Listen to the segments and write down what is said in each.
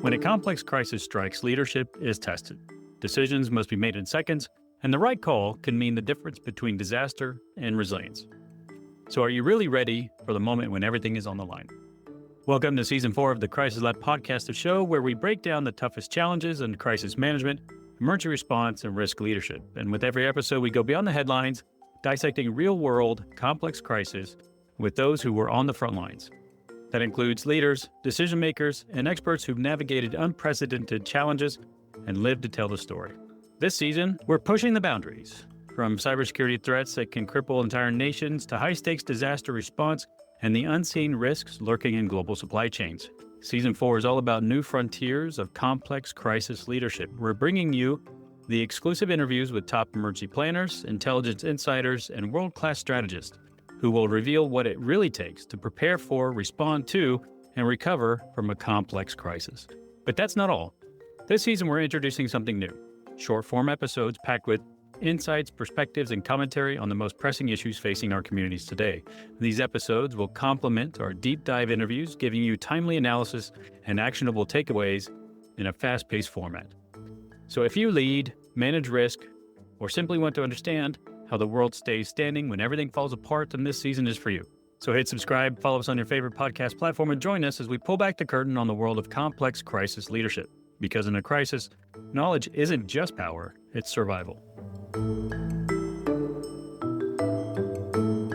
When a complex crisis strikes, leadership is tested. Decisions must be made in seconds, and the right call can mean the difference between disaster and resilience. So are you really ready for the moment when everything is on the line? Welcome to Season 4 of the Crisis Lab podcast, a show where we break down the toughest challenges in crisis management, emergency response, and risk leadership. And with every episode, we go beyond the headlines, dissecting real-world, complex crises with those who were on the front lines. That includes leaders, decision makers, and experts who've navigated unprecedented challenges and lived to tell the story. This season, we're pushing the boundaries, from cybersecurity threats that can cripple entire nations to high-stakes disaster response and the unseen risks lurking in global supply chains. Season 4 is all about new frontiers of complex crisis leadership. We're bringing you the exclusive interviews with top emergency planners, intelligence insiders, and world-class strategists who will reveal what it really takes to prepare for, respond to, and recover from a complex crisis. But that's not all. This season, we're introducing something new. Short-form episodes packed with insights, perspectives, and commentary on the most pressing issues facing our communities today. These episodes will complement our deep dive interviews, giving you timely analysis and actionable takeaways in a fast-paced format. So if you lead, manage risk, or simply want to understand how the world stays standing when everything falls apart, then this season is for you. So hit subscribe, follow us on your favorite podcast platform, and join us as we pull back the curtain on the world of complex crisis leadership. Because in a crisis, knowledge isn't just power, it's survival.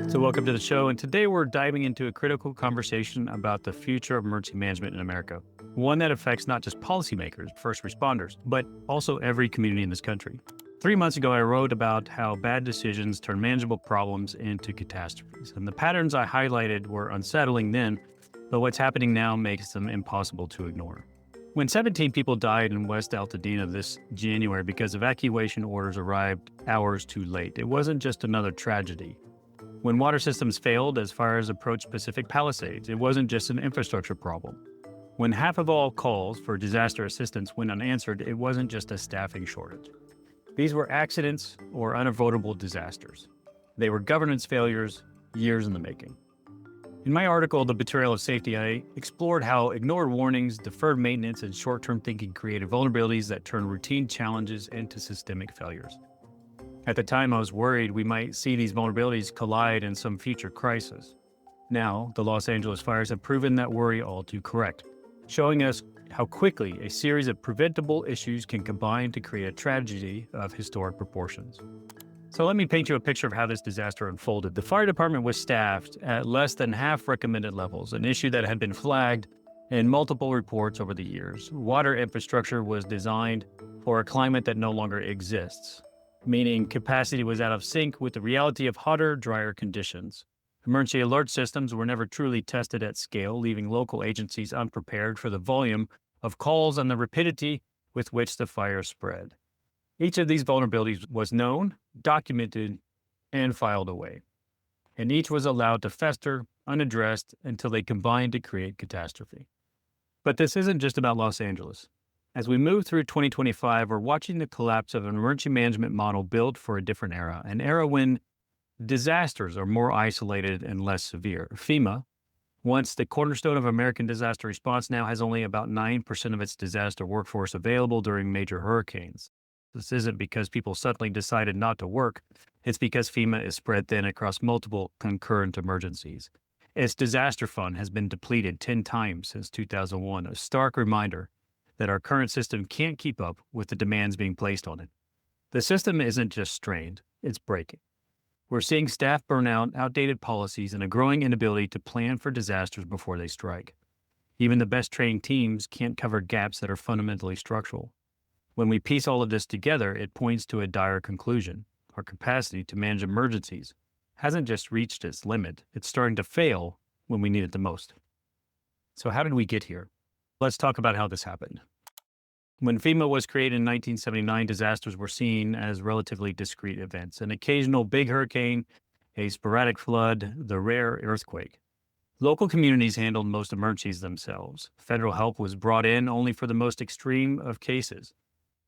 So welcome to the show, and today we're diving into a critical conversation about the future of emergency management in America. One that affects not just policymakers, first responders, but also every community in this country. 3 months ago, I wrote about how bad decisions turn manageable problems into catastrophes. And the patterns I highlighted were unsettling then, but what's happening now makes them impossible to ignore. When 17 people died in West Altadena this January because evacuation orders arrived hours too late, it wasn't just another tragedy. When water systems failed as fires approached Pacific Palisades, it wasn't just an infrastructure problem. When half of all calls for disaster assistance went unanswered, it wasn't just a staffing shortage. These were accidents or unavoidable disasters. They were governance failures, years in the making. In my article, The Betrayal of Safety, I explored how ignored warnings, deferred maintenance, and short-term thinking created vulnerabilities that turn routine challenges into systemic failures. At the time, I was worried we might see these vulnerabilities collide in some future crisis. Now, the Los Angeles fires have proven that worry all too correct, showing us how quickly a series of preventable issues can combine to create a tragedy of historic proportions. So let me paint you a picture of how this disaster unfolded. The fire department was staffed at less than half recommended levels, an issue that had been flagged in multiple reports over the years. Water infrastructure was designed for a climate that no longer exists, meaning capacity was out of sync with the reality of hotter, drier conditions. Emergency alert systems were never truly tested at scale, leaving local agencies unprepared for the volume of calls and the rapidity with which the fire spread. Each of these vulnerabilities was known, documented, and filed away. And each was allowed to fester, unaddressed, until they combined to create catastrophe. But this isn't just about Los Angeles. As we move through 2025, we're watching the collapse of an emergency management model built for a different era, an era when disasters are more isolated and less severe. FEMA, once the cornerstone of American disaster response, now has only about 9% of its disaster workforce available during major hurricanes. This isn't because people suddenly decided not to work. It's because FEMA is spread thin across multiple concurrent emergencies. Its disaster fund has been depleted 10 times since 2001, a stark reminder that our current system can't keep up with the demands being placed on it. The system isn't just strained, it's breaking. We're seeing staff burnout, outdated policies, and a growing inability to plan for disasters before they strike. Even the best trained teams can't cover gaps that are fundamentally structural. When we piece all of this together, it points to a dire conclusion. Our capacity to manage emergencies hasn't just reached its limit, it's starting to fail when we need it the most. So how did we get here? Let's talk about how this happened. When FEMA was created in 1979, disasters were seen as relatively discrete events, an occasional big hurricane, a sporadic flood, the rare earthquake. Local communities handled most emergencies themselves. Federal help was brought in only for the most extreme of cases.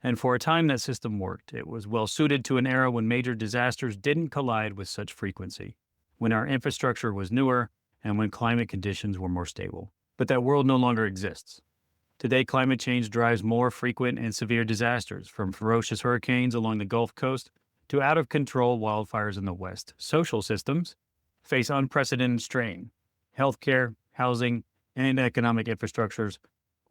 And for a time, that system worked. It was well suited to an era when major disasters didn't collide with such frequency, when our infrastructure was newer, and when climate conditions were more stable. But that world no longer exists. Today, climate change drives more frequent and severe disasters, from ferocious hurricanes along the Gulf Coast to out of control wildfires in the West. Social systems face unprecedented strain. Healthcare, housing, and economic infrastructures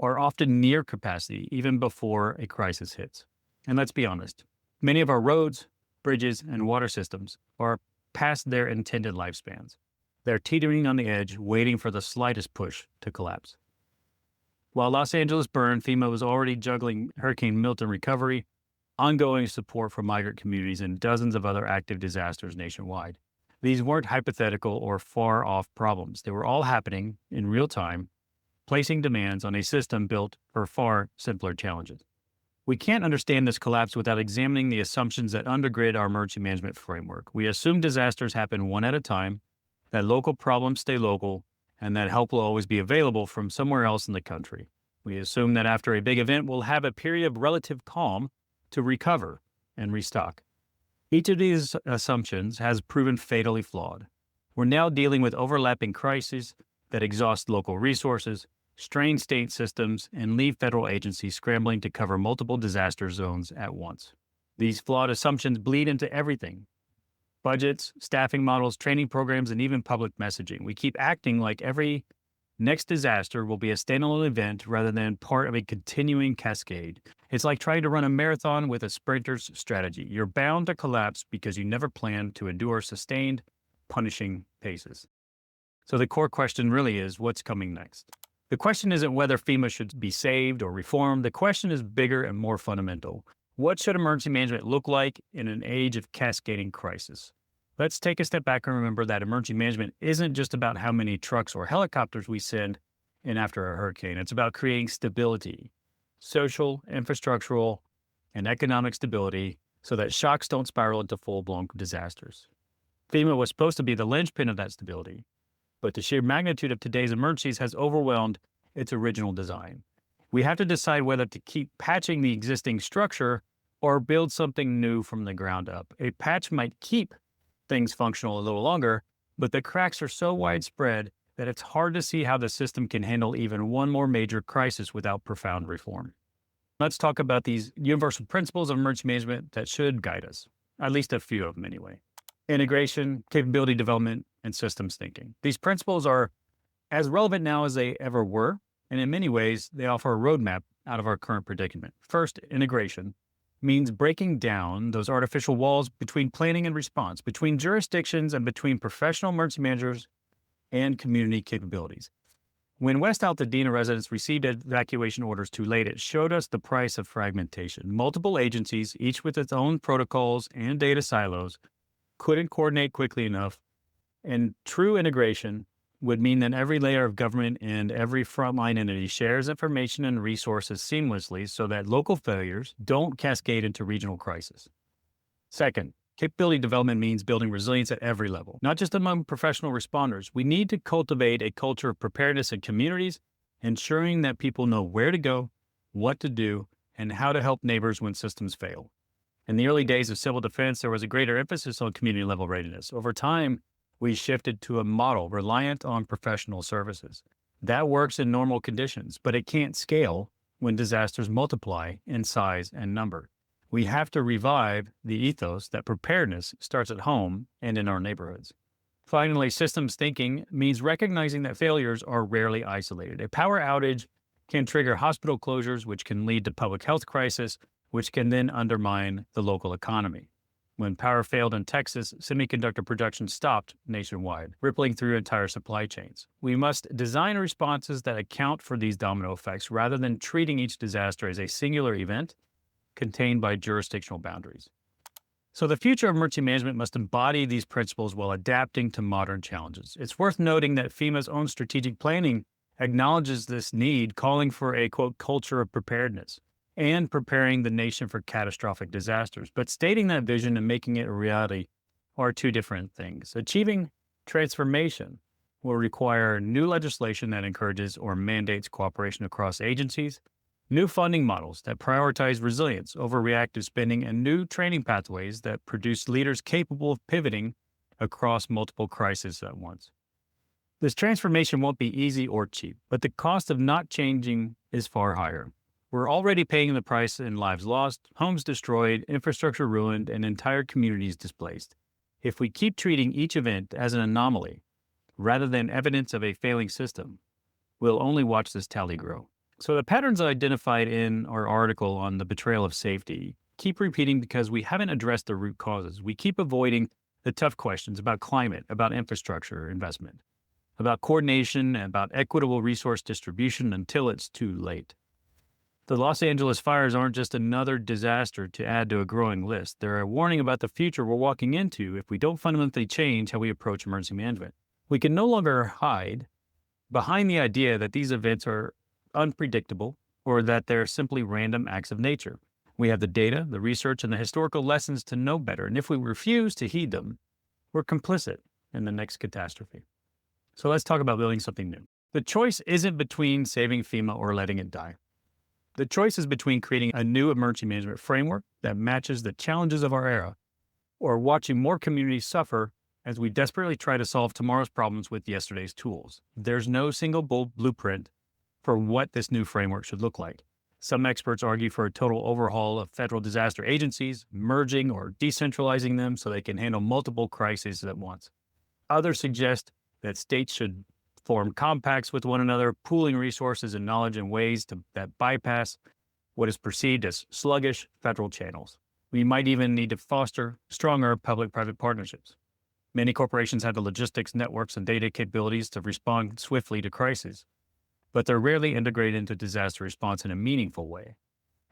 are often near capacity even before a crisis hits. And let's be honest, many of our roads, bridges, and water systems are past their intended lifespans. They're teetering on the edge, waiting for the slightest push to collapse. While Los Angeles burned, FEMA was already juggling Hurricane Milton recovery, ongoing support for migrant communities, and dozens of other active disasters nationwide. These weren't hypothetical or far-off problems. They were all happening in real time, placing demands on a system built for far simpler challenges. We can't understand this collapse without examining the assumptions that undergird our emergency management framework. We assume disasters happen one at a time, that local problems stay local, and that help will always be available from somewhere else in the country. We assume that after a big event, we'll have a period of relative calm to recover and restock. Each of these assumptions has proven fatally flawed. We're now dealing with overlapping crises that exhaust local resources, strain state systems, and leave federal agencies scrambling to cover multiple disaster zones at once. These flawed assumptions bleed into everything: budgets, staffing models, training programs, and even public messaging. We keep acting like every next disaster will be a standalone event rather than part of a continuing cascade. It's like trying to run a marathon with a sprinter's strategy. You're bound to collapse because you never planned to endure sustained, punishing paces. So the core question really is, what's coming next? The question isn't whether FEMA should be saved or reformed. The question is bigger and more fundamental. What should emergency management look like in an age of cascading crisis? Let's take a step back and remember that emergency management isn't just about how many trucks or helicopters we send in after a hurricane. It's about creating stability, social, infrastructural, and economic stability so that shocks don't spiral into full-blown disasters. FEMA was supposed to be the linchpin of that stability, but the sheer magnitude of today's emergencies has overwhelmed its original design. We have to decide whether to keep patching the existing structure or build something new from the ground up. A patch might keep things functional a little longer, but the cracks are so widespread that it's hard to see how the system can handle even one more major crisis without profound reform. Let's talk about these universal principles of emergency management that should guide us, at least a few of them anyway. Integration, capability development, and systems thinking. These principles are as relevant now as they ever were, and in many ways, they offer a roadmap out of our current predicament. First, integration means breaking down those artificial walls between planning and response, between jurisdictions and between professional emergency managers and community capabilities. When West Altadena residents received evacuation orders too late, it showed us the price of fragmentation. Multiple agencies, each with its own protocols and data silos, couldn't coordinate quickly enough, and true integration would mean that every layer of government and every frontline entity shares information and resources seamlessly so that local failures don't cascade into regional crisis. Second, capability development means building resilience at every level, not just among professional responders. We need to cultivate a culture of preparedness in communities, ensuring that people know where to go, what to do, and how to help neighbors when systems fail. In the early days of civil defense, there was a greater emphasis on community-level readiness. Over time, we shifted to a model reliant on professional services. That works in normal conditions, but it can't scale when disasters multiply in size and number. We have to revive the ethos that preparedness starts at home and in our neighborhoods. Finally, systems thinking means recognizing that failures are rarely isolated. A power outage can trigger hospital closures, which can lead to public health crisis, which can then undermine the local economy. When power failed in Texas, semiconductor production stopped nationwide, rippling through entire supply chains. We must design responses that account for these domino effects rather than treating each disaster as a singular event contained by jurisdictional boundaries. So the future of emergency management must embody these principles while adapting to modern challenges. It's worth noting that FEMA's own strategic planning acknowledges this need, calling for a, quote, culture of preparedness and preparing the nation for catastrophic disasters. But stating that vision and making it a reality are two different things. Achieving transformation will require new legislation that encourages or mandates cooperation across agencies, new funding models that prioritize resilience over reactive spending, and new training pathways that produce leaders capable of pivoting across multiple crises at once. This transformation won't be easy or cheap, but the cost of not changing is far higher. We're already paying the price in lives lost, homes destroyed, infrastructure ruined, and entire communities displaced. If we keep treating each event as an anomaly, rather than evidence of a failing system, we'll only watch this tally grow. So the patterns identified in our article on the betrayal of safety keep repeating because we haven't addressed the root causes. We keep avoiding the tough questions about climate, about infrastructure investment, about coordination, and about equitable resource distribution until it's too late. The Los Angeles fires aren't just another disaster to add to a growing list. They're a warning about the future we're walking into if we don't fundamentally change how we approach emergency management. We can no longer hide behind the idea that these events are unpredictable or that they're simply random acts of nature. We have the data, the research, and the historical lessons to know better, and if we refuse to heed them, we're complicit in the next catastrophe. So let's talk about building something new. The choice isn't between saving FEMA or letting it die. The choice is between creating a new emergency management framework that matches the challenges of our era or watching more communities suffer as we desperately try to solve tomorrow's problems with yesterday's tools. There's no single blueprint for what this new framework should look like. Some experts argue for a total overhaul of federal disaster agencies, merging or decentralizing them so they can handle multiple crises at once. Others suggest that states should form compacts with one another, pooling resources and knowledge in ways that bypass what is perceived as sluggish federal channels. We might even need to foster stronger public-private partnerships. Many corporations have the logistics, networks, and data capabilities to respond swiftly to crises, but they're rarely integrated into disaster response in a meaningful way.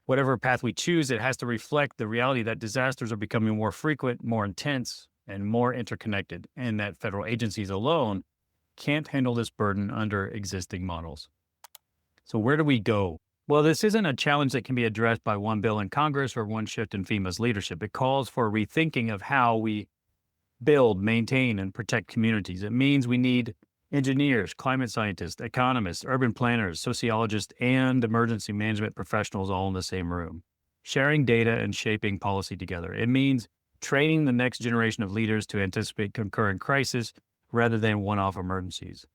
Whatever path we choose, it has to reflect the reality that disasters are becoming more frequent, more intense, and more interconnected, and that federal agencies alone can't handle this burden under existing models. So where do we go? Well, this isn't a challenge that can be addressed by one bill in Congress or one shift in FEMA's leadership. It calls for a rethinking of how we build, maintain, and protect communities. It means we need engineers, climate scientists, economists, urban planners, sociologists, and emergency management professionals all in the same room, sharing data and shaping policy together. It means training the next generation of leaders to anticipate concurrent crises rather than one-off emergencies.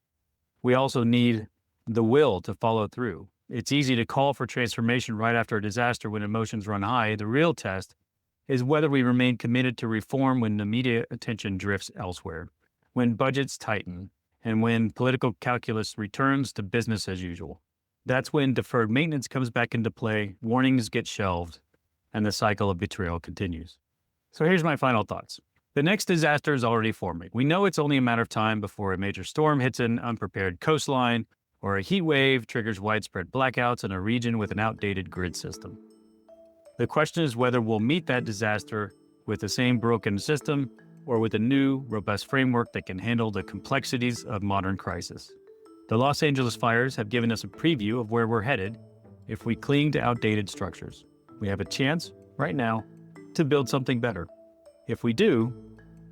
We also need the will to follow through. It's easy to call for transformation right after a disaster when emotions run high. The real test is whether we remain committed to reform when the media attention drifts elsewhere, when budgets tighten, and when political calculus returns to business as usual. That's when deferred maintenance comes back into play, warnings get shelved, and the cycle of betrayal continues. So here's my final thoughts. The next disaster is already forming. We know it's only a matter of time before a major storm hits an unprepared coastline or a heat wave triggers widespread blackouts in a region with an outdated grid system. The question is whether we'll meet that disaster with the same broken system or with a new, robust framework that can handle the complexities of modern crisis. The Los Angeles fires have given us a preview of where we're headed if we cling to outdated structures. We have a chance, right now, to build something better. If we do,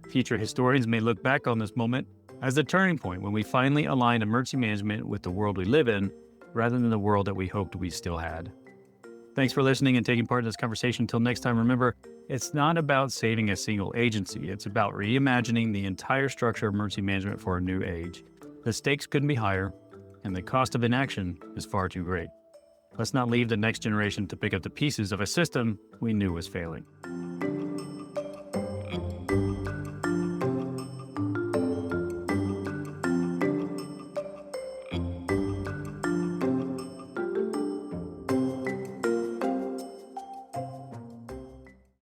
future historians may look back on this moment as the turning point when we finally align emergency management with the world we live in rather than the world that we hoped we still had. Thanks for listening and taking part in this conversation. Until next time, remember, it's not about saving a single agency. It's about reimagining the entire structure of emergency management for a new age. The stakes couldn't be higher, and the cost of inaction is far too great. Let's not leave the next generation to pick up the pieces of a system we knew was failing.